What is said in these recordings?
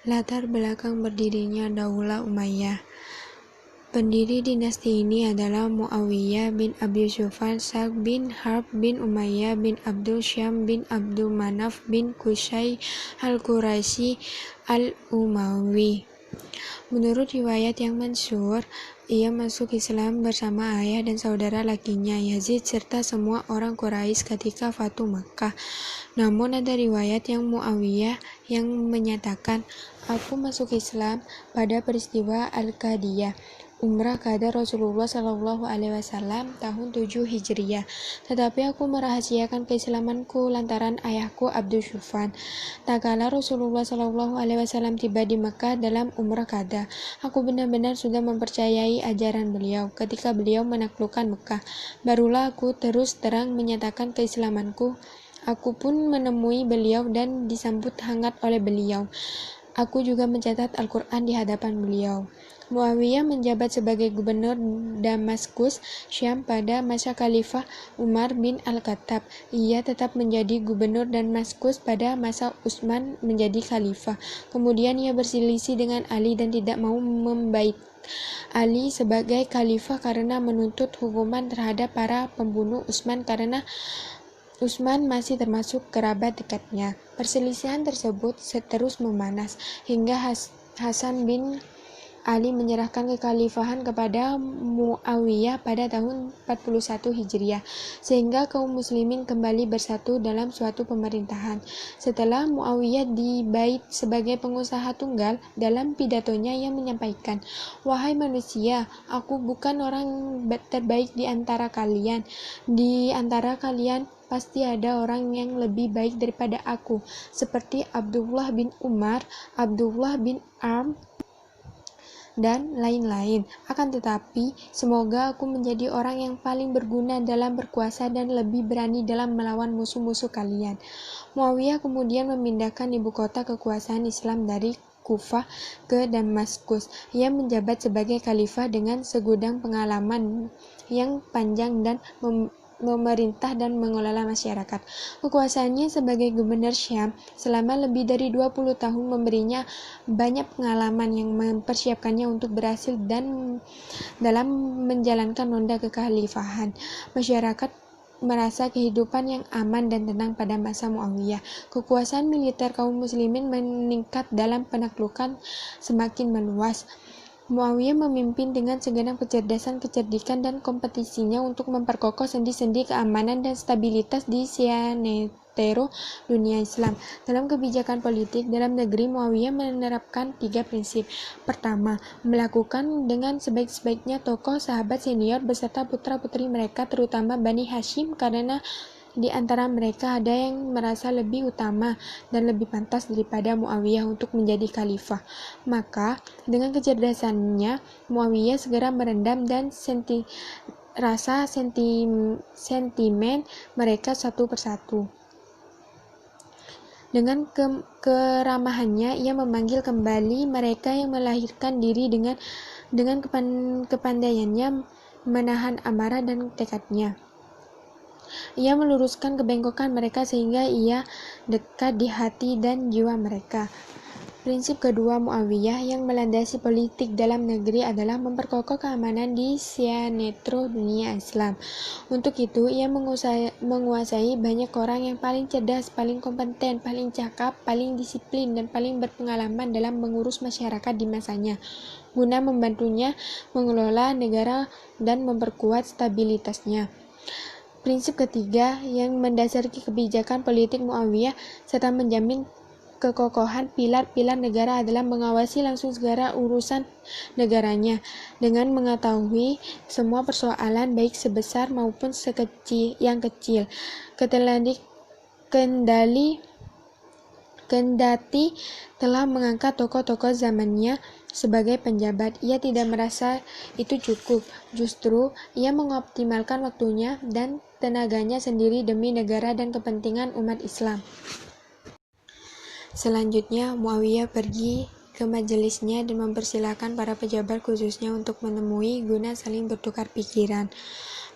Latar belakang berdirinya Daulah Umayyah. Pendiri dinasti ini adalah Muawiyah bin Abi Sufyan, Sa'd bin Harb bin Umayyah bin Abdul Syam bin Abdul Manaf bin Qusay al-Quraisy al-Umawi. Menurut riwayat yang masyhur, ia masuk Islam bersama ayah dan saudara lakinya Yazid serta semua orang Quraisy ketika Fatu Makkah. Namun ada riwayat yang Muawiyah yang menyatakan, "Aku masuk Islam pada peristiwa Al-Qadiyah, umrah qada Rasulullah SAW tahun 7 Hijriah. Tetapi aku merahasiakan keislamanku lantaran ayahku Abdul Syufan. Tak kala Rasulullah SAW tiba di Mekah dalam umrah qada, aku benar-benar sudah mempercayai ajaran beliau. Ketika beliau menaklukkan Mekah, barulah aku terus terang menyatakan keislamanku. Aku pun menemui beliau dan disambut hangat oleh beliau. Aku juga mencatat Al-Quran di hadapan beliau." Muawiyah menjabat sebagai gubernur Damaskus, Syam pada masa Khalifah Umar bin Al-Khattab. Ia tetap menjadi gubernur Damaskus pada masa Utsman menjadi khalifah. Kemudian ia berselisih dengan Ali dan tidak mau membait Ali sebagai khalifah karena menuntut hukuman terhadap para pembunuh Utsman karena Utsman masih termasuk kerabat dekatnya. Perselisihan tersebut terus memanas hingga Hasan bin Ali menyerahkan kekhalifahan kepada Muawiyah pada tahun 41 Hijriah, sehingga kaum muslimin kembali bersatu dalam suatu pemerintahan. Setelah Muawiyah dibait sebagai pengusaha tunggal, dalam pidatonya ia menyampaikan, "Wahai manusia, aku bukan orang terbaik di antara kalian. Di antara kalian pasti ada orang yang lebih baik daripada aku, seperti Abdullah bin Umar, Abdullah bin Amr, dan lain-lain. Akan tetapi, semoga aku menjadi orang yang paling berguna dalam berkuasa dan lebih berani dalam melawan musuh-musuh kalian." Muawiyah kemudian memindahkan ibu kota kekuasaan Islam dari Kufah ke Damaskus. Ia menjabat sebagai khalifah dengan segudang pengalaman yang panjang dan memerintah dan mengelola masyarakat. Kekuasaannya sebagai gubernur Syam selama lebih dari 20 tahun memberinya banyak pengalaman yang mempersiapkannya untuk berhasil dan dalam menjalankan roda kekhalifahan. Masyarakat merasa kehidupan yang aman dan tenang pada masa Muawiyah. Kekuasaan militer kaum muslimin meningkat dalam penaklukan semakin meluas. Muawiyah memimpin dengan segenap kecerdasan, kecerdikan, dan kompetisinya untuk memperkokoh sendi-sendi keamanan dan stabilitas di sinetro dunia Islam. Dalam kebijakan politik dalam negeri, Muawiyah menerapkan 3 prinsip. Pertama, melakukan dengan sebaik-baiknya tokoh sahabat senior beserta putra-putri mereka, terutama Bani Hashim, karena di antara mereka ada yang merasa lebih utama dan lebih pantas daripada Muawiyah untuk menjadi khalifah. Maka, dengan kecerdasannya, Muawiyah segera merendam dan sentimen mereka satu persatu. Dengan keramahannya, ia memanggil kembali mereka yang melahirkan diri dengan kepandaiannya menahan amarah dan tekadnya. Ia meluruskan kebengkokan mereka sehingga ia dekat di hati dan jiwa mereka. Prinsip kedua Muawiyah yang melandasi politik dalam negeri adalah memperkokoh keamanan di sinetro dunia Islam. Untuk itu, ia menguasai banyak orang yang paling cerdas, paling kompeten, paling cakap, paling disiplin, dan paling berpengalaman dalam mengurus masyarakat di masanya, guna membantunya mengelola negara dan memperkuat stabilitasnya. Prinsip ketiga yang mendasari kebijakan politik Muawiyah serta menjamin kekokohan pilar-pilar negara adalah mengawasi langsung segala urusan negaranya dengan mengetahui semua persoalan baik sebesar maupun yang kecil. Kendati telah mengangkat tokoh-tokoh zamannya sebagai penjabat, ia tidak merasa itu cukup. Justru, ia mengoptimalkan waktunya dan tenaganya sendiri demi negara dan kepentingan umat Islam. Selanjutnya, Muawiyah pergi ke majelisnya dan mempersilahkan para pejabat khususnya untuk menemui guna saling bertukar pikiran.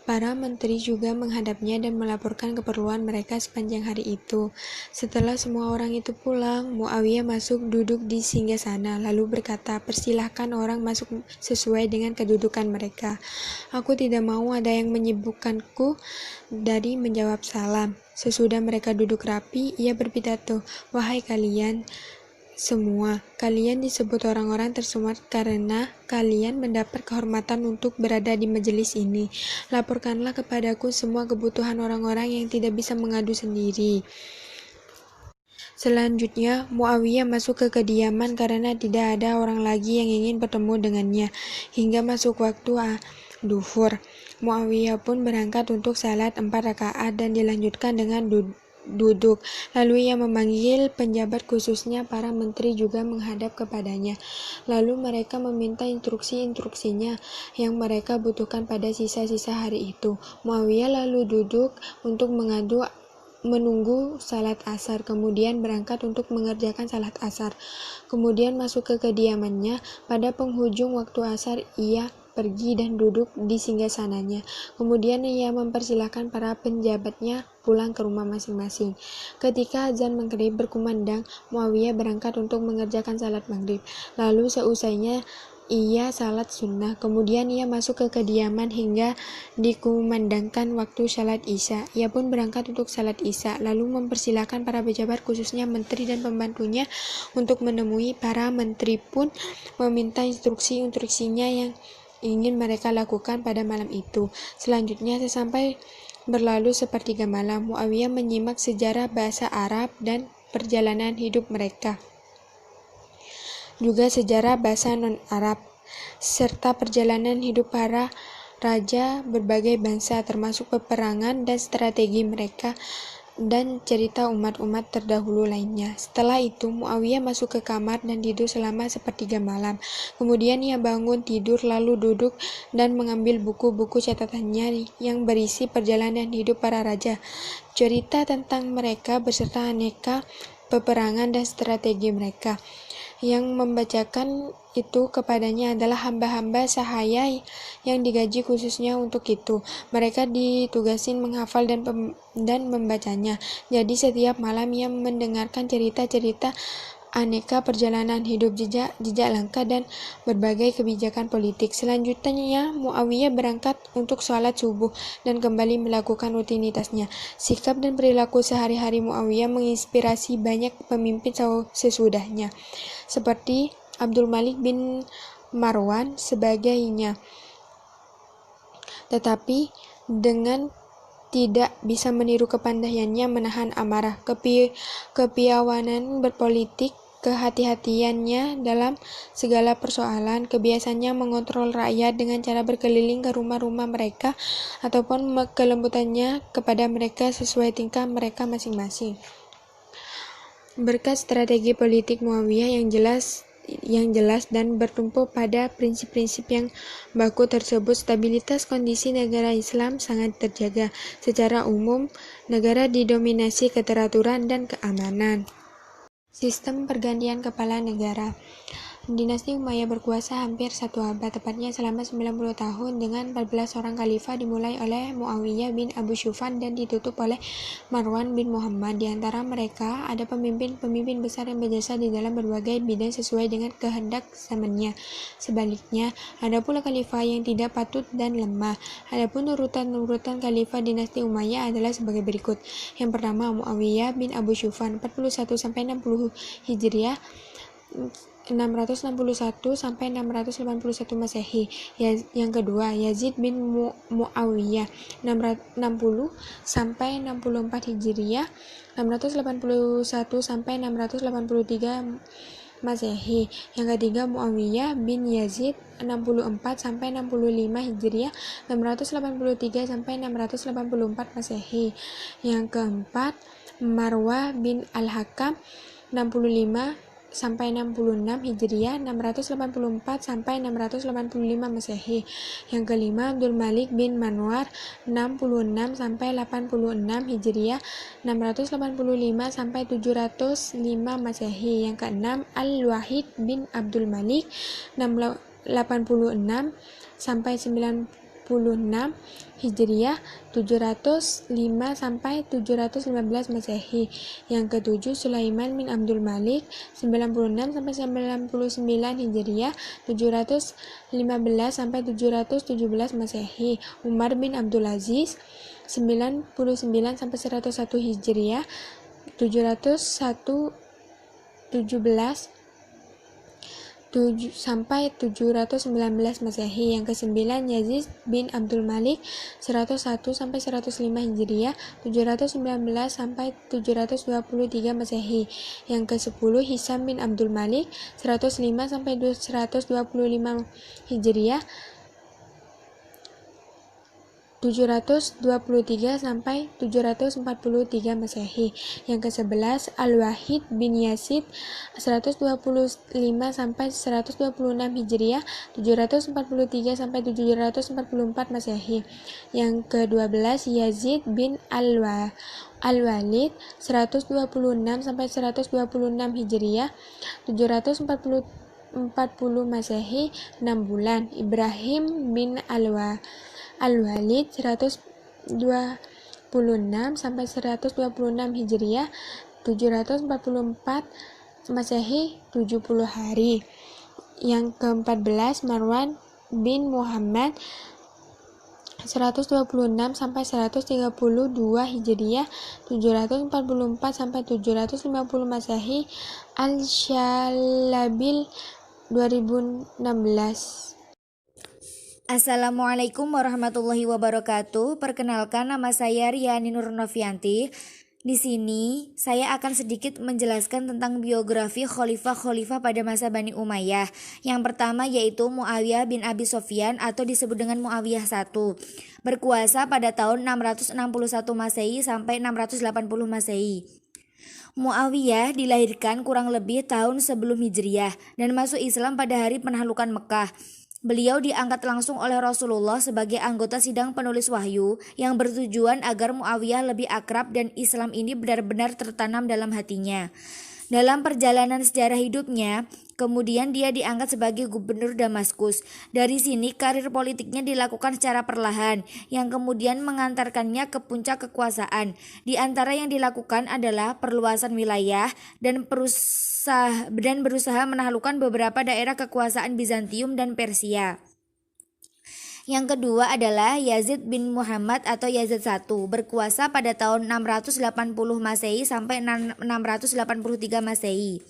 Para menteri juga menghadapnya dan melaporkan keperluan mereka sepanjang hari itu. Setelah semua orang itu pulang, Muawiyah masuk duduk di singgasana, lalu berkata, "Persilahkan orang masuk sesuai dengan kedudukan mereka. Aku tidak mau ada yang menyibukkanku dari menjawab salam." Sesudah mereka duduk rapi, ia berpidato, "Wahai kalian semua, kalian disebut orang-orang terhormat karena kalian mendapat kehormatan untuk berada di majelis ini. Laporkanlah kepadaku semua kebutuhan orang-orang yang tidak bisa mengadu sendiri." Selanjutnya, Muawiyah masuk ke kediaman karena tidak ada orang lagi yang ingin bertemu dengannya. Hingga masuk waktu duhur, Muawiyah pun berangkat untuk salat 4 rakaat dan dilanjutkan dengan duduk. Lalu ia memanggil penjabat khususnya para menteri juga menghadap kepadanya. Lalu mereka meminta instruksi-instruksinya yang mereka butuhkan pada sisa-sisa hari itu. Muawiyah lalu duduk untuk menunggu salat asar, kemudian berangkat untuk mengerjakan salat asar. Kemudian masuk ke kediamannya. Pada penghujung waktu asar, ia pergi dan duduk di singgasananya. Kemudian ia mempersilahkan para penjabatnya pulang ke rumah masing-masing. Ketika azan maghrib berkumandang, Muawiyah berangkat untuk mengerjakan salat maghrib. Lalu seusainya ia salat sunnah. Kemudian ia masuk ke kediaman hingga dikumandangkan waktu salat isya. Ia pun berangkat untuk salat isya, lalu mempersilahkan para pejabat khususnya menteri dan pembantunya untuk menemui. Para menteri pun meminta instruksinya yang ingin mereka lakukan pada malam itu. Selanjutnya, sesampai berlalu sepertiga malam, Muawiyah menyimak sejarah bahasa Arab dan perjalanan hidup mereka, juga sejarah bahasa non-Arab, serta perjalanan hidup para raja berbagai bangsa, termasuk peperangan dan strategi mereka, dan cerita umat-umat terdahulu lainnya. Setelah itu, Muawiyah masuk ke kamar dan tidur selama sepertiga malam. Kemudian ia bangun tidur lalu duduk dan mengambil buku-buku catatannya yang berisi perjalanan hidup para raja, cerita tentang mereka beserta aneka peperangan dan strategi mereka. Yang membacakan itu kepadanya adalah hamba-hamba sahaya yang digaji khususnya untuk itu. Mereka ditugasin menghafal dan membacanya. Jadi setiap malam ia mendengarkan cerita-cerita aneka perjalanan hidup, jejak langkah, dan berbagai kebijakan politik. Selanjutnya, Muawiyah berangkat untuk sholat subuh dan kembali melakukan rutinitasnya. Sikap dan perilaku sehari-hari Muawiyah menginspirasi banyak pemimpin sesudahnya, seperti Abdul Malik bin Marwan sebagainya. Tetapi dengan tidak bisa meniru kepandaiannya menahan amarah, kepiawanan berpolitik, kehati-hatiannya dalam segala persoalan, kebiasaannya mengontrol rakyat dengan cara berkeliling ke rumah-rumah mereka, ataupun kelembutannya kepada mereka sesuai tingkah mereka masing-masing. Berkat strategi politik Muawiyah yang jelas dan bertumpu pada prinsip-prinsip yang baku tersebut, stabilitas kondisi negara Islam sangat terjaga. Secara umum, negara didominasi keteraturan dan keamanan. Sistem pergantian kepala negara. Dinasti Umayyah berkuasa hampir 1 abad, tepatnya selama 90 tahun dengan 14 orang khalifah, dimulai oleh Muawiyah bin Abu Sufyan dan ditutup oleh Marwan bin Muhammad. Di antara mereka ada pemimpin besar yang berjasa di dalam berbagai bidang sesuai dengan kehendak zamannya. Sebaliknya, ada pula khalifah yang tidak patut dan lemah. Adapun urutan khalifah dinasti Umayyah adalah sebagai berikut. Yang pertama, Muawiyah bin Abu Sufyan 41 sampai 60 Hijriah, 661 sampai 681 Masehi. Yang kedua, Yazid bin Muawiyah 60 sampai 64 Hijriah, 681 sampai 683 Masehi. Yang ketiga, Muawiyah bin Yazid 64 sampai 65 Hijriah, 683 sampai 684 Masehi. Yang keempat, Marwah bin Al-Hakam 65 sampai 66 Hijriah, 684 sampai 685 Masehi. Yang kelima, Abdul Malik bin Marwan 66 sampai 86 Hijriah, 685 sampai 705 Masehi. Yang keenam, Al-Wahid bin Abdul Malik 86 sampai Hijriah, 705 sampai 715 Masehi. Yang ketujuh Sulaiman bin Abdul Malik, 96 sampai 99 Hijriah, 715 sampai 717 Masehi. Umar bin Abdul Aziz, 99 sampai 101 Hijriah, 717 sampai 719 Masehi. Yang kesembilan Yazid bin Abdul Malik, 101 sampai 105 Hijriah, 719 sampai 723 Masehi. Yang ke-10 Hisam bin Abdul Malik, 105 sampai 125 Hijriah, 723 sampai 743 Masehi. Yang ke-11 Al-Wahid bin Yazid, 125 sampai 126 Hijriah, 743 sampai 744 Masehi. Yang ke-12 Yazid bin Al-Walid, 126 sampai 126 Hijriah, 740 Masehi, 6 bulan. Ibrahim bin Al-Walid, 126 sampai 126 Hijriah, 744 Masehi, 70 hari. Yang ke-14 Marwan bin Muhammad, 126 sampai 132 Hijriah, 744 sampai 750 Masehi. Al-Syalabil, 2016. Assalamualaikum warahmatullahi wabarakatuh. Perkenalkan, nama saya Riani Nurnovianti. Di sini saya akan sedikit menjelaskan tentang biografi khalifah-khalifah pada masa Bani Umayyah. Yang pertama yaitu Muawiyah bin Abi Sufyan atau disebut dengan Muawiyah I. Berkuasa pada tahun 661 Masehi sampai 680 Masehi. Muawiyah dilahirkan kurang lebih tahun sebelum Hijriah dan masuk Islam pada hari penaklukan Mekah. Beliau diangkat langsung oleh Rasulullah sebagai anggota sidang penulis wahyu yang bertujuan agar Muawiyah lebih akrab dan Islam ini benar-benar tertanam dalam hatinya. Dalam perjalanan sejarah hidupnya, kemudian dia diangkat sebagai gubernur Damaskus. Dari sini karir politiknya dilakukan secara perlahan, yang kemudian mengantarkannya ke puncak kekuasaan. Di antara yang dilakukan adalah perluasan wilayah dan berusaha menaklukkan beberapa daerah kekuasaan Bizantium dan Persia. Yang kedua adalah Yazid bin Muhammad atau Yazid I, berkuasa pada tahun 680 Masehi sampai 683 Masehi.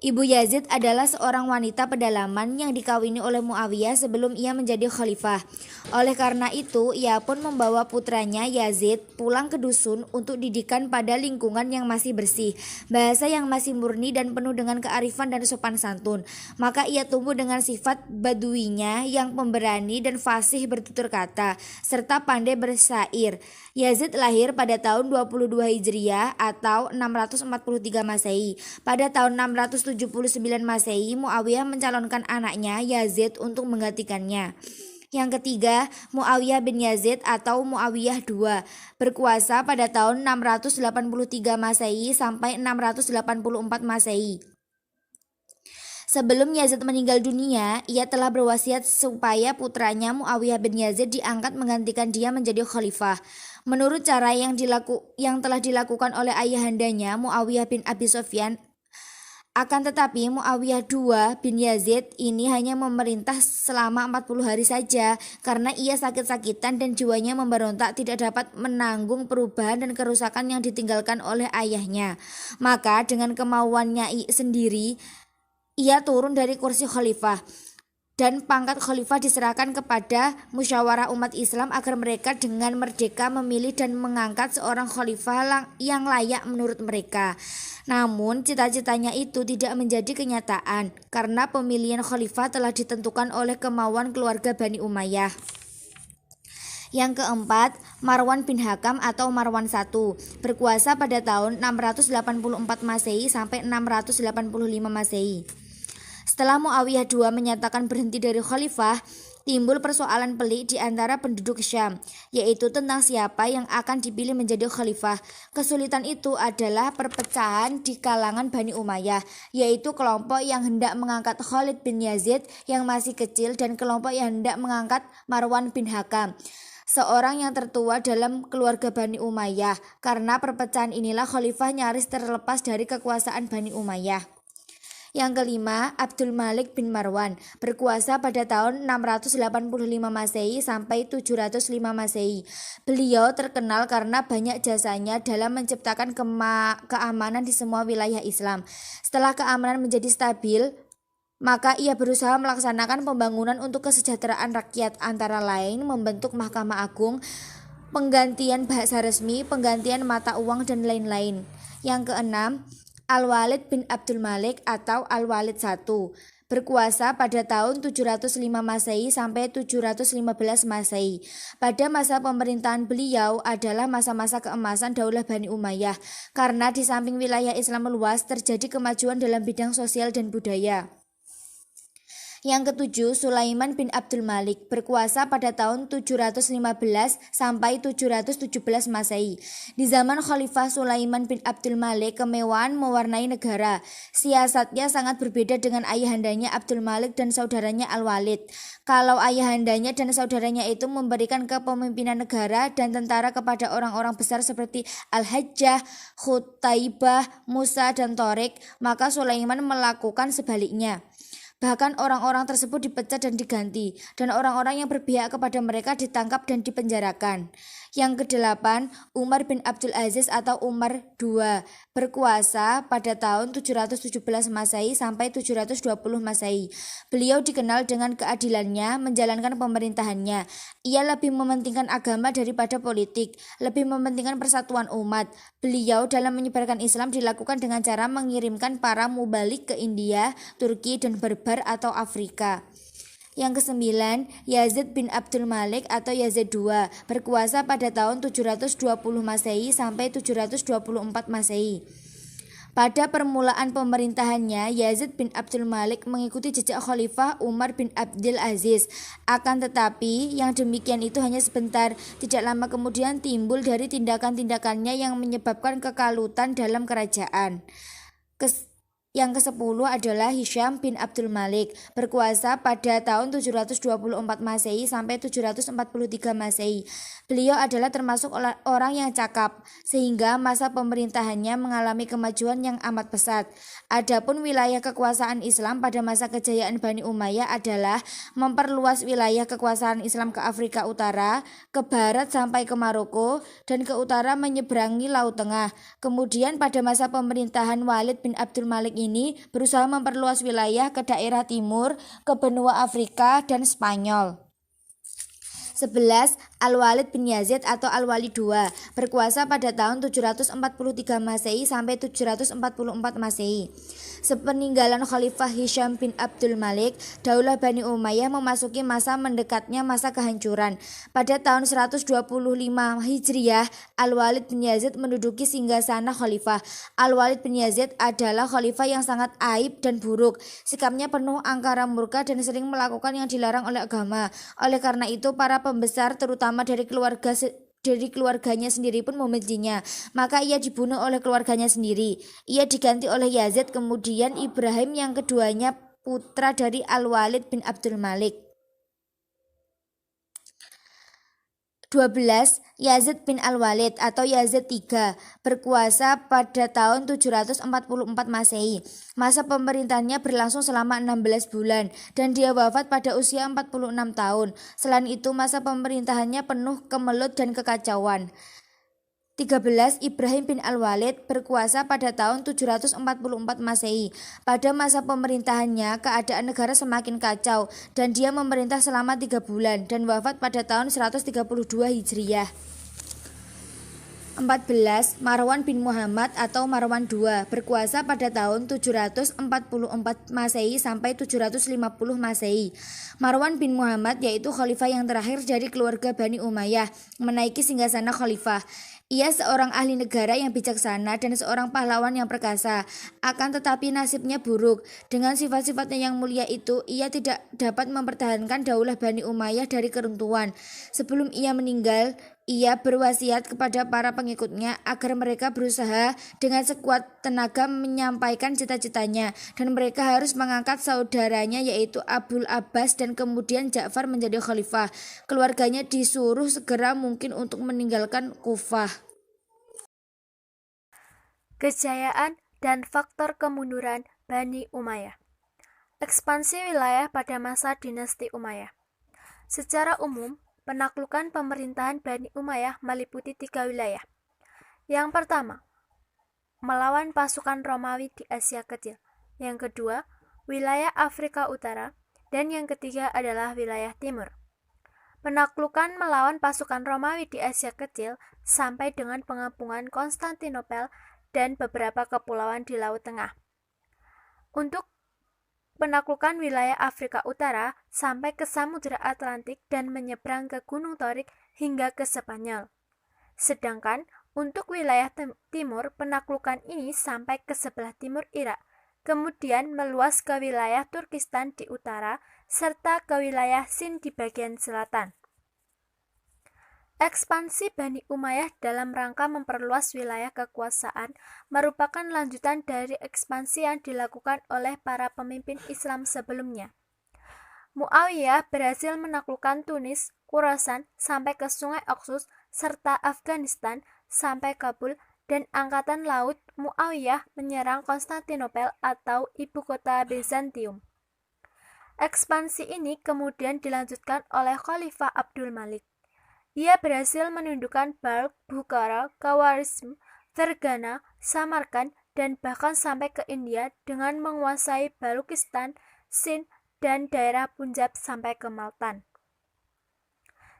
Ibu Yazid adalah seorang wanita pedalaman yang dikawini oleh Muawiyah sebelum ia menjadi khalifah. Oleh karena itu, ia pun membawa putranya Yazid pulang ke dusun untuk didikan pada lingkungan yang masih bersih, bahasa yang masih murni dan penuh dengan kearifan dan sopan santun. Maka ia tumbuh dengan sifat baduinya yang pemberani dan fasih bertutur kata, serta pandai bersair. Yazid lahir pada tahun 22 Hijriah atau 643 Masehi. Pada tahun 679 Masehi, Muawiyah mencalonkan anaknya Yazid untuk menggantikannya. Yang ketiga, Muawiyah bin Yazid atau Muawiyah II, berkuasa pada tahun 683 Masehi sampai 684 Masehi. Sebelum Yazid meninggal dunia, ia telah berwasiat supaya putranya Muawiyah bin Yazid diangkat menggantikan dia menjadi khalifah. Menurut cara yang telah dilakukan oleh ayahandanya Muawiyah bin Abi Sufyan. Akan tetapi Muawiyah II bin Yazid ini hanya memerintah selama 40 hari saja karena ia sakit-sakitan dan jiwanya memberontak, tidak dapat menanggung perubahan dan kerusakan yang ditinggalkan oleh ayahnya. Maka dengan kemauannya sendiri, ia turun dari kursi khalifah dan pangkat khalifah diserahkan kepada musyawarah umat Islam agar mereka dengan merdeka memilih dan mengangkat seorang khalifah yang layak menurut mereka. Namun cita-citanya itu tidak menjadi kenyataan karena pemilihan khalifah telah ditentukan oleh kemauan keluarga Bani Umayyah. Yang keempat, Marwan bin Hakam atau Marwan I, berkuasa pada tahun 684 Masehi sampai 685 Masehi. Setelah Muawiyah II menyatakan berhenti dari khalifah, timbul persoalan pelik di antara penduduk Syam, yaitu tentang siapa yang akan dipilih menjadi khalifah. Kesulitan itu adalah perpecahan di kalangan Bani Umayyah, yaitu kelompok yang hendak mengangkat Khalid bin Yazid yang masih kecil dan kelompok yang hendak mengangkat Marwan bin Hakam, seorang yang tertua dalam keluarga Bani Umayyah. Karena perpecahan inilah khalifah nyaris terlepas dari kekuasaan Bani Umayyah. Yang kelima, Abdul Malik bin Marwan berkuasa pada tahun 685 Masehi sampai 705 Masehi. Beliau terkenal karena banyak jasanya dalam menciptakan keamanan di semua wilayah Islam. Setelah keamanan menjadi stabil, maka ia berusaha melaksanakan pembangunan untuk kesejahteraan rakyat, antara lain membentuk Mahkamah Agung, penggantian bahasa resmi, penggantian mata uang, dan lain-lain. Yang keenam, Al-Walid bin Abdul Malik atau Al-Walid I berkuasa pada tahun 705 Masehi sampai 715 Masehi. Pada masa pemerintahan beliau adalah masa-masa keemasan Daulah Bani Umayyah, karena di samping wilayah Islam meluas terjadi kemajuan dalam bidang sosial dan budaya. Yang ketujuh, Sulaiman bin Abdul Malik berkuasa pada tahun 715 sampai 717 Masehi. Di zaman Khalifah Sulaiman bin Abdul Malik, kemewahan mewarnai negara. Siasatnya sangat berbeda dengan ayahandanya Abdul Malik dan saudaranya Al-Walid. Kalau ayahandanya dan saudaranya itu memberikan kepemimpinan negara dan tentara kepada orang-orang besar seperti Al-Hajjah, Khutaibah, Musa, dan Torik, maka Sulaiman melakukan sebaliknya. Bahkan orang-orang tersebut dipecat dan diganti, dan orang-orang yang berpihak kepada mereka ditangkap dan dipenjarakan. Yang kedelapan, Umar bin Abdul Aziz atau Umar II berkuasa pada tahun 717 Masehi sampai 720 Masehi. Beliau dikenal dengan keadilannya menjalankan pemerintahannya. Ia lebih mementingkan agama daripada politik, lebih mementingkan persatuan umat. Beliau dalam menyebarkan Islam dilakukan dengan cara mengirimkan para mubalik ke India, Turki, dan Barbar atau Afrika. Yang kesembilan, Yazid bin Abdul Malik atau Yazid II berkuasa pada tahun 720 Masehi sampai 724 Masehi. Pada permulaan pemerintahannya, Yazid bin Abdul Malik mengikuti jejak Khalifah Umar bin Abdul Aziz. Akan tetapi, yang demikian itu hanya sebentar. Tidak lama kemudian timbul dari tindakan-tindakannya yang menyebabkan kekalutan dalam kerajaan. Yang ke-10 adalah Hisham bin Abdul Malik berkuasa pada tahun 724 Masehi sampai 743 Masehi. Beliau adalah termasuk orang yang cakap, sehingga masa pemerintahannya mengalami kemajuan yang amat pesat. Adapun wilayah kekuasaan Islam pada masa kejayaan Bani Umayyah adalah memperluas wilayah kekuasaan Islam ke Afrika Utara, ke barat sampai ke Maroko, dan ke utara menyeberangi Laut Tengah. Kemudian pada masa pemerintahan Walid bin Abdul Malik ini berusaha memperluas wilayah ke daerah timur, ke benua Afrika, dan Spanyol. 11. Al-Walid bin Yazid atau Al-Walid II berkuasa pada tahun 743 Masehi sampai 744 Masehi. Sepeninggalan Khalifah Hisham bin Abdul Malik, Daulah Bani Umayyah memasuki masa mendekatnya masa kehancuran. Pada tahun 125 Hijriah, Al-Walid bin Yazid menduduki singgasana khalifah. Al-Walid bin Yazid adalah khalifah yang sangat aib dan buruk. Sikapnya penuh angkara murka dan sering melakukan yang dilarang oleh agama. Oleh karena itu, para pembesar terutama dari keluarganya sendiri pun membencinya. Maka ia dibunuh oleh keluarganya sendiri. Ia diganti oleh Yazid, kemudian Ibrahim yang keduanya putra dari Al-Walid bin Abdul Malik. 12. Yazid bin Al-Walid atau Yazid III berkuasa pada tahun 744 Masehi. Masa pemerintahannya berlangsung selama 16 bulan dan dia wafat pada usia 46 tahun. Selain itu, masa pemerintahannya penuh kemelut dan kekacauan. 13. Ibrahim bin Al-Walid berkuasa pada tahun 744 Masehi. Pada masa pemerintahannya, keadaan negara semakin kacau dan dia memerintah selama 3 bulan dan wafat pada tahun 132 Hijriah. 14. Marwan bin Muhammad atau Marwan II berkuasa pada tahun 744 Masehi sampai 750 Masehi. Marwan bin Muhammad yaitu khalifah yang terakhir dari keluarga Bani Umayyah menaiki singgasana khalifah. Ia seorang ahli negara yang bijaksana dan seorang pahlawan yang perkasa. Akan tetapi nasibnya buruk. Dengan sifat-sifatnya yang mulia itu, ia tidak dapat mempertahankan daulah Bani Umayyah dari keruntuhan. Sebelum ia meninggal, ia berwasiat kepada para pengikutnya agar mereka berusaha dengan sekuat tenaga menyampaikan cita-citanya, dan mereka harus mengangkat saudaranya yaitu Abul Abbas dan kemudian Ja'far menjadi khalifah. Keluarganya disuruh segera mungkin untuk meninggalkan Kufah. Kejayaan dan faktor kemunduran Bani Umayyah. Ekspansi wilayah pada masa dinasti Umayyah. Secara umum, penaklukan pemerintahan Bani Umayyah meliputi 3 wilayah. Yang pertama, melawan pasukan Romawi di Asia Kecil. Yang kedua, wilayah Afrika Utara. Dan yang ketiga adalah wilayah Timur. Penaklukan melawan pasukan Romawi di Asia Kecil sampai dengan pengepungan Konstantinopel dan beberapa kepulauan di Laut Tengah. Untuk penaklukan wilayah Afrika Utara sampai ke Samudra Atlantik dan menyeberang ke Gunung Torik hingga ke Spanyol. Sedangkan untuk wilayah timur, penaklukan ini sampai ke sebelah timur Irak, kemudian meluas ke wilayah Turkistan di utara, serta ke wilayah Sind di bagian selatan. Ekspansi Bani Umayyah dalam rangka memperluas wilayah kekuasaan merupakan lanjutan dari ekspansi yang dilakukan oleh para pemimpin Islam sebelumnya. Muawiyah berhasil menaklukkan Tunis, Khurasan sampai ke Sungai Oxus, serta Afghanistan sampai Kabul, dan Angkatan Laut Muawiyah menyerang Konstantinopel atau ibu kota Bizantium. Ekspansi ini kemudian dilanjutkan oleh Khalifah Abdul Malik. Ia berhasil menundukkan Balkh, Bukhara, Khawarizm, Fergana, Samarkand, dan bahkan sampai ke India dengan menguasai Balukistan, Sind, dan daerah Punjab sampai ke Multan.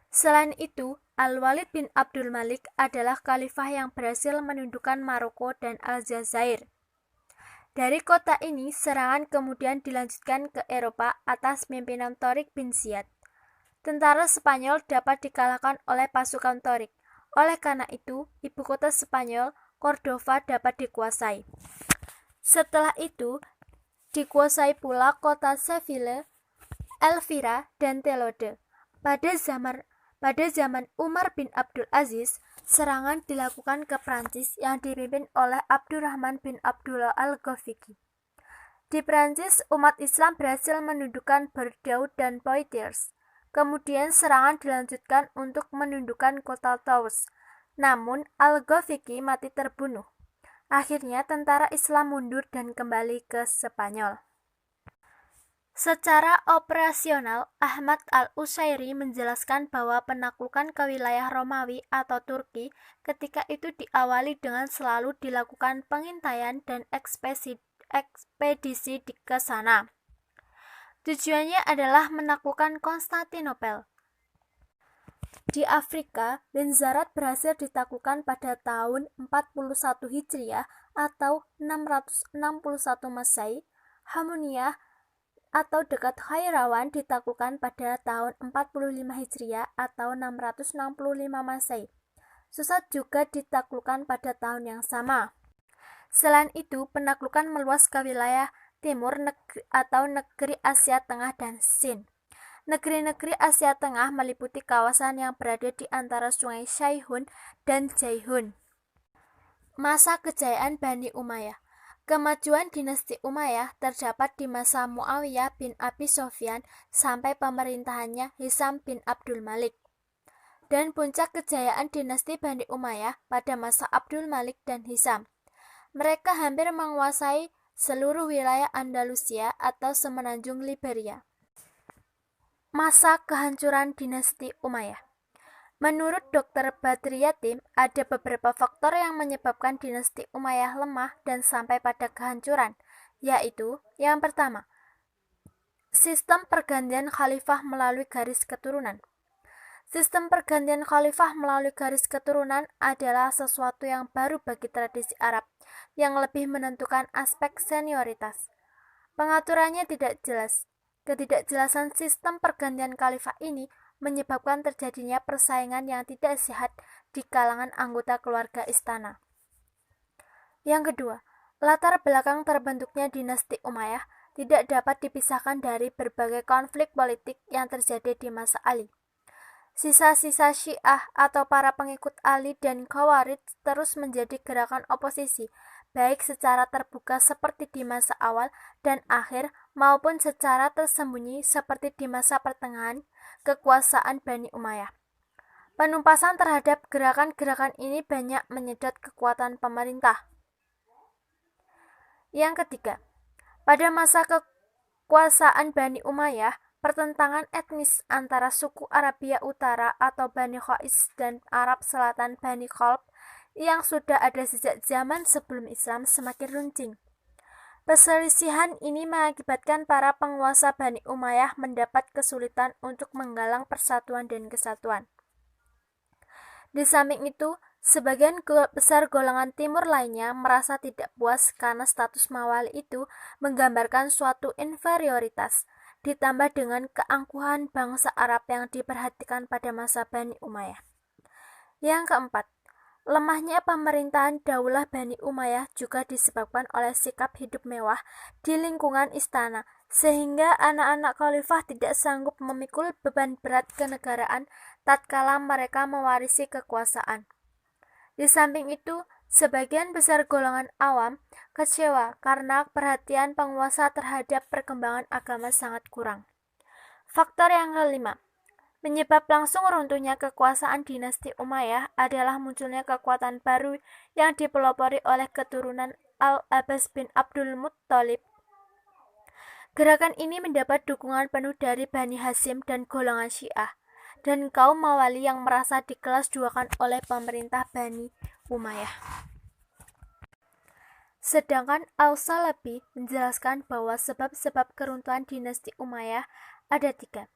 Selain itu, Al-Walid bin Abdul Malik adalah khalifah yang berhasil menundukkan Maroko dan Aljazair. Dari kota ini, serangan kemudian dilanjutkan ke Eropa atas pimpinan Torik bin Ziyad. Tentara Spanyol dapat dikalahkan oleh pasukan Torik. Oleh karena itu, ibu kota Spanyol, Cordova, dapat dikuasai. Setelah itu, dikuasai pula kota Seville, Elvira, dan Telode. Pada zaman Umar bin Abdul Aziz, serangan dilakukan ke Prancis yang dipimpin oleh Abdurrahman bin Abdullah al-Ghafiqi. Di Prancis, umat Islam berhasil menundukkan Bordeaux dan Poitiers. Kemudian serangan dilanjutkan untuk menundukkan kota Tours. Namun, al-Ghafiqi mati terbunuh. Akhirnya tentara Islam mundur dan kembali ke Spanyol. Secara operasional, Ahmad al-Usairi menjelaskan bahwa penaklukan ke wilayah Romawi atau Turki ketika itu diawali dengan selalu dilakukan pengintaian dan ekspedisi ke sana. Tujuannya adalah menaklukkan Konstantinopel. Di Afrika, Benzarat berhasil ditaklukkan pada tahun 41 Hijriah atau 661 Masehi. Hamuniyah atau dekat Khairawan ditaklukkan pada tahun 45 Hijriah atau 665 Masehi. Susat juga ditaklukkan pada tahun yang sama. Selain itu, penaklukan meluas ke wilayah Timur atau negeri Asia Tengah dan Sind. Negeri-negeri Asia Tengah meliputi kawasan yang berada di antara sungai Shaihun dan Jaihun. Masa kejayaan Bani Umayyah. Kemajuan dinasti Umayyah terdapat di masa Muawiyah bin Abi Sufyan sampai pemerintahannya Hisam bin Abdul Malik. Dan puncak kejayaan dinasti Bani Umayyah pada masa Abdul Malik dan Hisam. Mereka hampir menguasai seluruh wilayah Andalusia atau semenanjung Liberia. Masa kehancuran dinasti Umayyah. Menurut Dr. Badri Yatim, ada beberapa faktor yang menyebabkan dinasti Umayyah lemah dan sampai pada kehancuran, yaitu yang pertama, sistem pergantian khalifah melalui garis keturunan. Sistem pergantian khalifah melalui garis keturunan adalah sesuatu yang baru bagi tradisi Arab, yang lebih menentukan aspek senioritas. Pengaturannya tidak jelas. Ketidakjelasan sistem pergantian khalifah ini menyebabkan terjadinya persaingan yang tidak sehat di kalangan anggota keluarga istana. Yang kedua, latar belakang terbentuknya dinasti Umayyah tidak dapat dipisahkan dari berbagai konflik politik yang terjadi di masa Ali. Sisa-sisa Syiah atau para pengikut Ali dan Khawarij terus menjadi gerakan oposisi, baik secara terbuka seperti di masa awal dan akhir maupun secara tersembunyi seperti di masa pertengahan kekuasaan Bani Umayyah. Penumpasan terhadap gerakan-gerakan ini banyak menyedot kekuatan pemerintah. Yang ketiga, pada masa kekuasaan Bani Umayyah, pertentangan etnis antara suku Arabia Utara atau Bani Qais dan Arab Selatan Bani Khalq yang sudah ada sejak zaman sebelum Islam semakin runcing. Perselisihan ini mengakibatkan para penguasa Bani Umayyah mendapat kesulitan untuk menggalang persatuan dan kesatuan. Di samping itu, sebagian besar golongan timur lainnya merasa tidak puas karena status Mawali itu menggambarkan suatu inferioritas, ditambah dengan keangkuhan bangsa Arab yang diperhatikan pada masa Bani Umayyah. Yang keempat, lemahnya pemerintahan Daulah Bani Umayyah juga disebabkan oleh sikap hidup mewah di lingkungan istana, sehingga anak-anak khalifah tidak sanggup memikul beban berat kenegaraan tatkala mereka mewarisi kekuasaan. Di samping itu, sebagian besar golongan awam kecewa karena perhatian penguasa terhadap perkembangan agama sangat kurang. Faktor yang kelima, penyebab langsung runtuhnya kekuasaan dinasti Umayyah adalah munculnya kekuatan baru yang dipelopori oleh keturunan Al-Abbas bin Abdul Muttalib. Gerakan ini mendapat dukungan penuh dari Bani Hasyim dan golongan Syiah, dan kaum Mawali yang merasa dikelas duakan oleh pemerintah Bani Umayyah. Sedangkan Al-Salabi menjelaskan bahwa sebab-sebab keruntuhan dinasti Umayyah ada 3.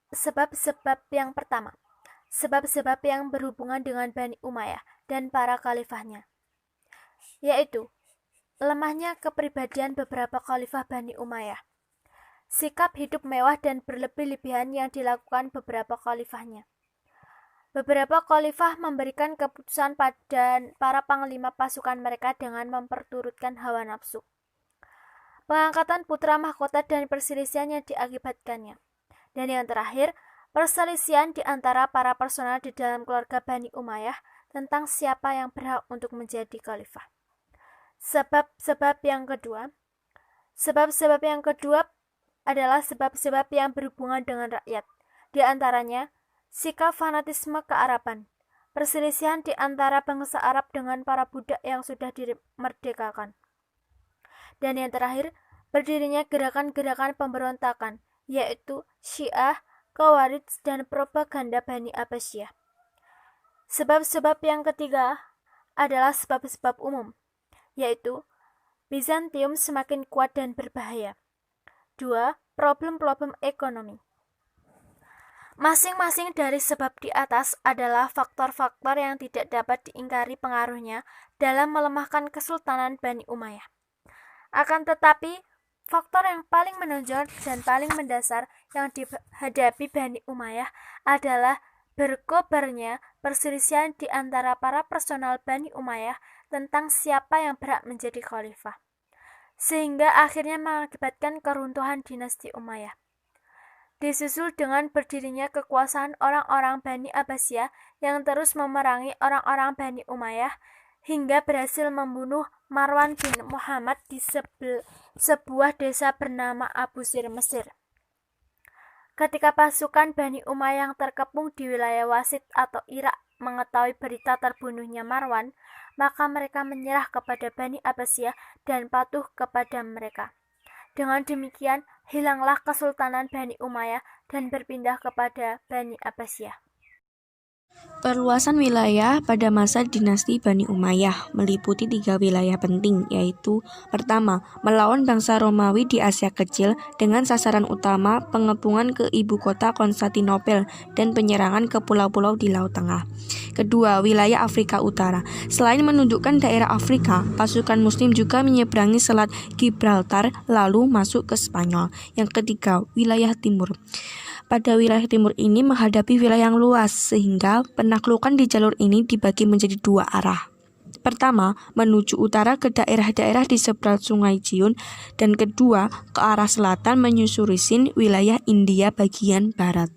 Sebab-sebab yang pertama, sebab-sebab yang berhubungan dengan Bani Umayyah dan para khalifahnya, yaitu lemahnya kepribadian beberapa khalifah Bani Umayyah, sikap hidup mewah dan berlebih-lebihan yang dilakukan beberapa khalifahnya. Beberapa khalifah memberikan keputusan pada para panglima pasukan mereka dengan memperturutkan hawa nafsu. Pengangkatan putra mahkota dan perselisihan yang diakibatkannya. Dan yang terakhir, perselisihan di antara para personal di dalam keluarga Bani Umayyah tentang siapa yang berhak untuk menjadi khalifah. Sebab-sebab yang kedua adalah sebab-sebab yang berhubungan dengan rakyat. Di antaranya, sikap fanatisme kearaban, perselisihan di antara bangsa Arab dengan para budak yang sudah dimerdekakan. Dan yang terakhir, berdirinya gerakan-gerakan pemberontakan, yaitu Syiah, Khawarij, dan propaganda Bani Abbasiyah. Sebab-sebab yang ketiga adalah sebab-sebab umum, yaitu Bizantium semakin kuat dan berbahaya. 2. Problem-problem ekonomi. Masing-masing dari sebab di atas adalah faktor-faktor yang tidak dapat diingkari pengaruhnya dalam melemahkan Kesultanan Bani Umayyah. Akan tetapi, faktor yang paling menonjol dan paling mendasar yang dihadapi Bani Umayyah adalah berkobarnya perselisihan di antara para personal Bani Umayyah tentang siapa yang berhak menjadi khalifah, sehingga akhirnya mengakibatkan keruntuhan dinasti Umayyah. Disusul dengan berdirinya kekuasaan orang-orang Bani Abbasiyah yang terus memerangi orang-orang Bani Umayyah hingga berhasil membunuh Marwan bin Muhammad di sebuah desa bernama Abu Sir, Mesir. Ketika pasukan Bani Umayyah yang terkepung di wilayah Wasit atau Irak mengetahui berita terbunuhnya Marwan, maka mereka menyerah kepada Bani Abbasiyah dan patuh kepada mereka. Dengan demikian, hilanglah Kesultanan Bani Umayyah dan berpindah kepada Bani Abbasiyah. Perluasan wilayah pada masa dinasti Bani Umayyah meliputi 3 wilayah penting, yaitu pertama, melawan bangsa Romawi di Asia Kecil dengan sasaran utama pengepungan ke ibu kota Konstantinopel dan penyerangan ke pulau-pulau di Laut Tengah. Kedua, wilayah Afrika Utara. Selain menundukkan daerah Afrika, pasukan Muslim juga menyeberangi Selat Gibraltar lalu masuk ke Spanyol. Yang ketiga, wilayah timur. Pada wilayah timur ini menghadapi wilayah yang luas, sehingga penaklukan di jalur ini dibagi menjadi 2 arah. Pertama, menuju utara ke daerah-daerah di seberang Sungai Jiun, dan kedua, ke arah selatan menyusuri Sind, wilayah India bagian barat.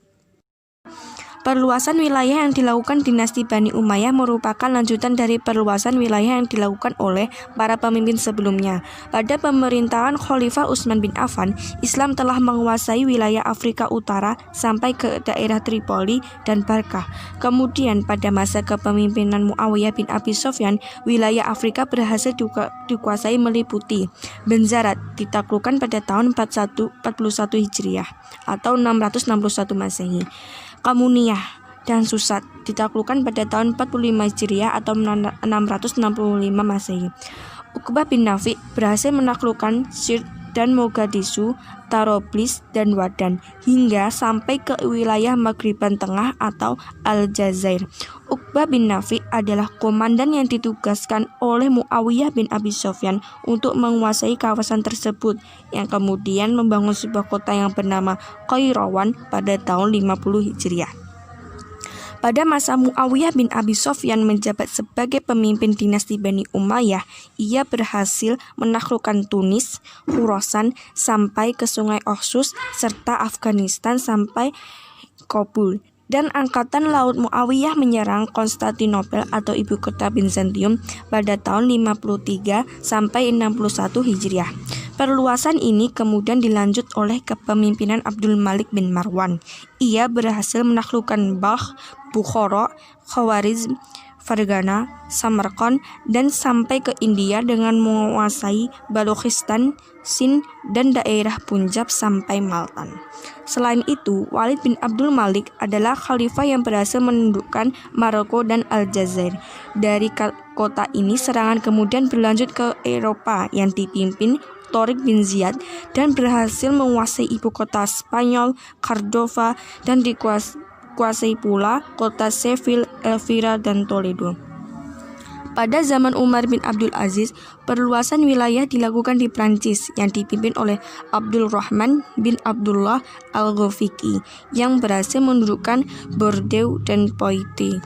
Perluasan wilayah yang dilakukan dinasti Bani Umayyah merupakan lanjutan dari perluasan wilayah yang dilakukan oleh para pemimpin sebelumnya. Pada pemerintahan Khalifah Utsman bin Affan, Islam telah menguasai wilayah Afrika Utara sampai ke daerah Tripoli dan Barkah. Kemudian pada masa kepemimpinan Muawiyah bin Abi Sufyan, wilayah Afrika berhasil dikuasai meliputi Benzarat ditaklukkan pada tahun 41 Hijriah atau 661 Masehi. Kamuniyah dan Susat ditaklukkan pada tahun 45 Hijriah atau 665 Masehi. Uqbah bin Nafi berhasil menaklukkan Sirte dan Mogadishu, Tarablis dan Wadan hingga sampai ke wilayah Maghriban Tengah atau Aljazair. Uqbah bin Nafi adalah komandan yang ditugaskan oleh Muawiyah bin Abi Sufyan untuk menguasai kawasan tersebut, yang kemudian membangun sebuah kota yang bernama Qairawan pada tahun 50 Hijriah. Pada masa Muawiyah bin Abi Sufyan menjabat sebagai pemimpin dinasti Bani Umayyah, ia berhasil menaklukkan Tunis, Khurasan sampai ke Sungai Oxus serta Afghanistan sampai Kabul. Dan angkatan laut Muawiyah menyerang Konstantinopel atau ibu kota Bizantium pada tahun 53 sampai 61 Hijriah. Perluasan ini kemudian dilanjut oleh kepemimpinan Abdul Malik bin Marwan. Ia berhasil menaklukkan Balkh, Bukhara, Khawarizm, Fargana, Samarkand, dan sampai ke India dengan menguasai Balochistan, Sind, dan daerah Punjab sampai Multan. Selain itu, Walid bin Abdul Malik adalah khalifah yang berhasil menundukkan Maroko dan Aljazair. Dari kota ini, serangan kemudian berlanjut ke Eropa yang dipimpin Tariq bin Ziyad dan berhasil menguasai ibu kota Spanyol, Cordova, dan dikuasai pula kota Seville, Elvira, dan Toledo. Pada zaman Umar bin Abdul Aziz, perluasan wilayah dilakukan di Prancis yang dipimpin oleh Abdul Rahman bin Abdullah Al-Ghafiqi yang berhasil mendudukkan Bordeaux dan Poitiers.